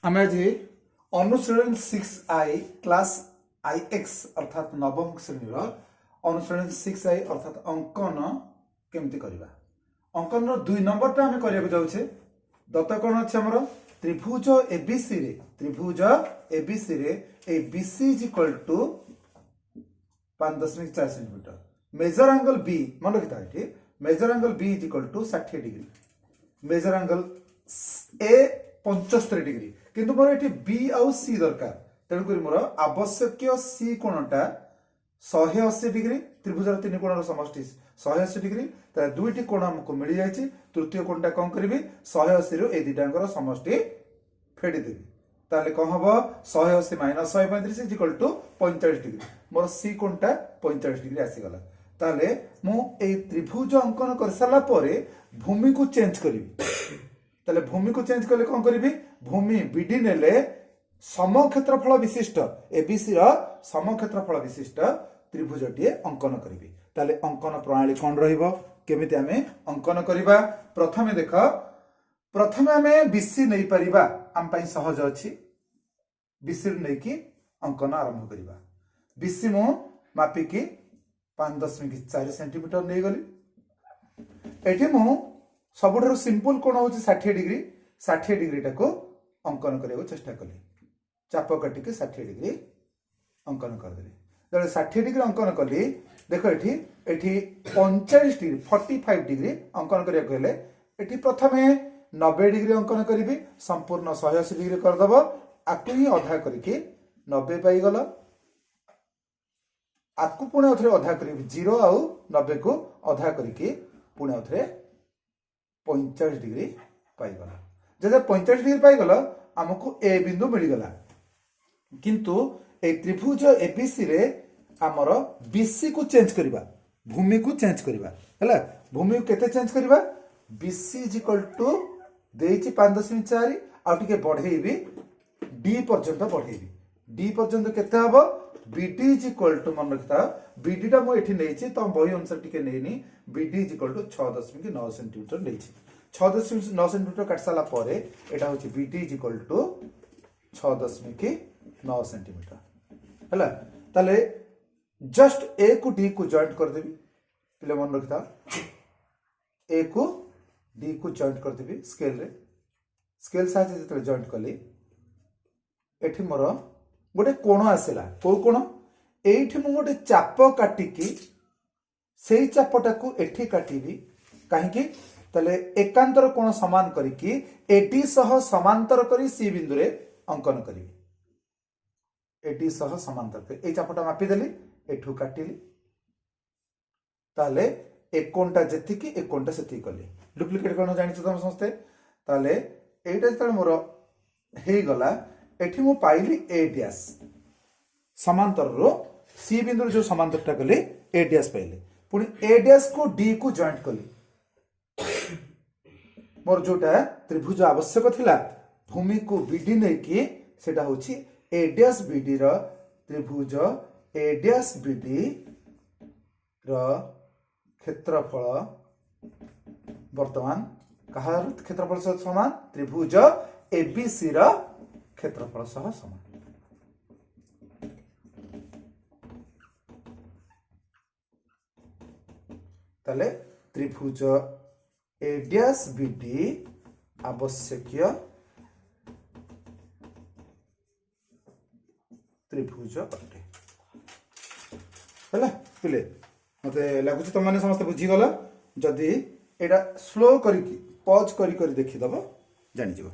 आम आज अनुश्रेणी 6I class IX अर्थात नवम श्रेणी अनुश्रेणी 6I अर्थात अंकन केमती करवा अंकन 2 नंबर टा आम करने जाऊे दत्त कौन अच्छे आमर त्रिभुज एबीसी रे त्रिभुज एबीसी रे A BC is equal to 5.4 centimetre measure angle B मन रखी था measure angle B is equal to 60 degree measure angle A 75 degree किंतु मोर ये बी आउ सी दरकार तेणुक मोर आवश्यक सी कोणटा 180 डिग्री त्रिभुजर 3 कोणर समष्टि 180 डिग्री दुईटी कोण आमको मिल जाए तृतीय कोणटा कौन करी 180 रु ए दुटांकर समष्टि फेड़देवी ताले कौन हम 180 minus 135 is equal to 45 degree मोर सी कोणटा 45 डिग्री आसीगला ताले मु ए त्रिभुज अंकन कर सारा परे भूमि को चेंज करी ताले भूमि को चेंज कले कौन करी भूमि बीडी नेले समक्षेत्रफल विशिष्ट एबीसी समक्षेत्रफल विशिष्ट त्रिभुजटीए अंकन करी ताले अंकन प्रणाली कौन रहिबो केमिति आमे अंकन करिबा प्रथमे देख प्रथमे आमे बीसी नै परिबा आम पई सहज अछि बीसी नै कि अंकन आरंभ करिबा बीसी मु मापी कि 5.4 सेंटीमीटर नै गली एठी मु सबुठारु सिंपल कोण होची 60 डिग्री 60 डिग्री टाको अंकन करियो चेष्टा कली चाप काटी के 60 डिग्री अंकन कर देली जब 60 डिग्री अंकन कली देख एठी 45 डिग्री 45 डिग्री अंकन करिया कहले एठी प्रथमे 90 डिग्री अंकन करी संपूर्ण 180 डिग्री करदब आकु ही अधा करके 90 पाई गला आकु पुणे अथरे अधा करी 0 आउ 90 को अधा करके पुणे अथरे 45 डिग्री पाई गला जब 45 डिग्री पाई गला हमको ए बिंदु मिल गला किंतु ए त्रिभुज एबीसी रे हमर बीसी को चेंज करबा भूमि को चेंज करबा हैला भूमि को केते चेंज करबा बीसी इज इक्वल टू देछि 5.4 आ टिके बढ़ेबी डी पर्यंत बढ़ेबी डी पर्यंत केते हबो बीडी इज इक्वल टू मन रखता बीडी टा मो एठी नेछि त बही अनुसार टिके नेनी BD is equal to 6.9 centimetre नेछि 6.9 सेंटीमीटर काट साला परे एटा होछि BD is equal to 6.9 centimetre हैला ताले जस्ट ए को डी को जॉइंट कर देबी पिले मन रखता ए को डी को जॉइंट कर देबी स्केल साथ जते जॉइंट कली एठी मोर गोटे कोण आसला को कोण एठी मु गोटे चाप काटिकी सेई चापटा को एठी काटिबी काहेकि तले एकांतर कोण समान करिकी एडी सह समांतर करी सी बिंदु रे अंकन करी एडी सह समांतर करी ए चापटा मापी देली एठू काटिली ताले एक कोणटा जेतिकी एक कोणटा सेति कली डुप्लिकेट कोण जानि छ तम समस्ते ताले एटा तले मोर हेई गला एठी मु पाइली ए डैश समांतर रो सी बिंदु जो समांतरटा कली ए डैश पाइली पुनी ए डैश को डी को जॉइंट कली मोर जोटा त्रिभुज आवश्यक थिला भूमि को बीडी नै कि सेटा होछि ए डैश बीडी रो त्रिभुज ए डैश बीडी रो क्षेत्रफल वर्तमान कहार क्षेत्रफल सह समान त्रिभुज एबीसी रो क्षेत्रफल सह समान ताले त्रिभुज ए डैश बीडी आवश्यक त्रिभुज अटे हैला पिले मते लागुच तुम माने समस्त बुझी गला जदी एटा स्लो करी पॉज करी देखि दबो जानि जीव।